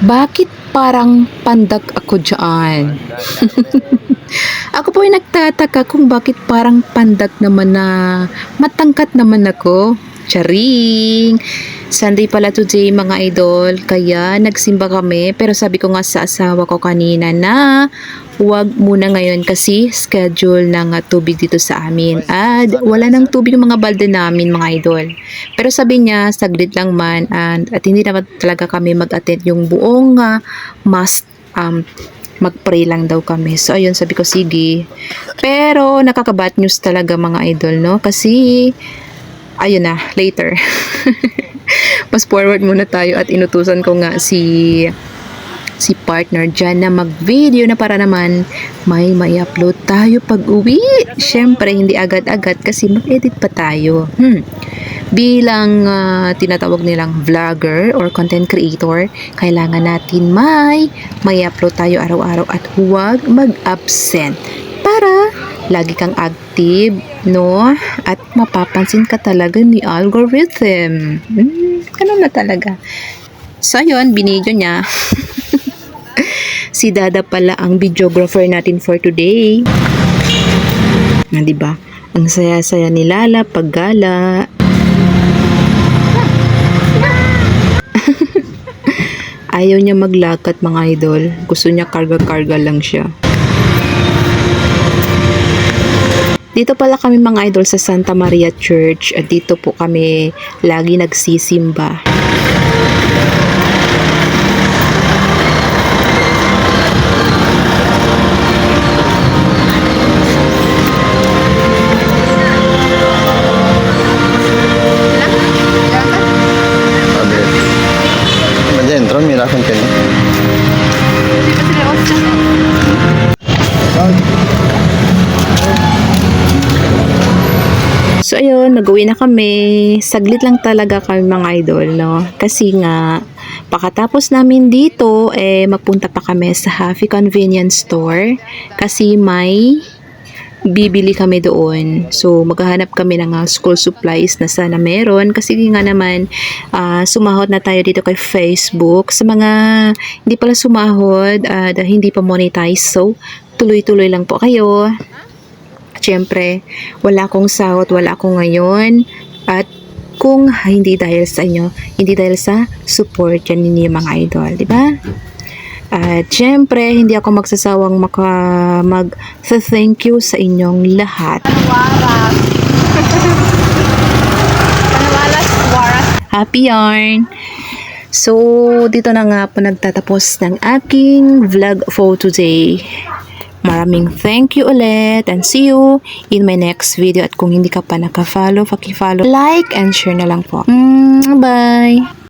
Bakit parang pandak ako dyan? Ako po ay nagtataka kung bakit parang pandak naman na matangkat naman ako. Charing! Sunday pala today mga idol, kaya nagsimba kami. Pero sabi ko nga sa asawa ko kanina na huwag muna ngayon kasi schedule ng tubig dito sa amin. At wala ng tubig ng mga balde namin mga idol. Pero sabi niya, saglit lang man at hindi naman talaga kami mag-attend yung buong mass mag-pray lang daw kami. So, ayun, sabi ko, sige. Pero, nakaka-bad news talaga mga idol, no? Kasi, ayun na, later. Mas forward muna tayo at inutusan ko nga si partner dyan na mag-video na para naman may upload tayo pag uwi. Syempre, hindi agad-agad kasi mag-edit pa tayo. Bilang tinatawag nilang vlogger or content creator, kailangan natin may upload tayo araw-araw at huwag mag-absent para lagi kang active, no? At mapapansin ka talaga ni algorithm. Ganun na talaga. So, yun, binidyo niya. Si Dada pala ang videographer natin for today. Diba? Ang saya-saya ni Lala paggala. Ayaw niya maglakad mga idol. Gusto niya karga-karga lang siya. Dito pala kami mga idol sa Santa Maria Church at dito po kami lagi nagsisimba. Dentro, mira gente. So ayun, nag-uwi na kami. Saglit lang talaga kami mga idol, no? Kasi nga, pagkatapos namin dito, magpunta pa kami sa Happy Convenience Store. Kasi may bibili kami doon. So, maghahanap kami ng school supplies na sana meron. Kasi nga naman, sumahod na tayo dito kay Facebook. Sa mga hindi pala sumahod, hindi pa monetize. So, tuloy-tuloy lang po kayo. Siyempre, wala akong sahod, wala akong ngayon. At kung hindi dahil sa inyo, hindi dahil sa support yan ninyo mga idol, di ba? At syempre, hindi ako magsasawang mag-thank you sa inyong lahat. Happy yarn! So, dito na nga po nagtatapos ng aking vlog for today. Maraming thank you ulit and see you in my next video. At kung hindi ka pa naka-follow, paki-follow, like and share na lang po. Bye!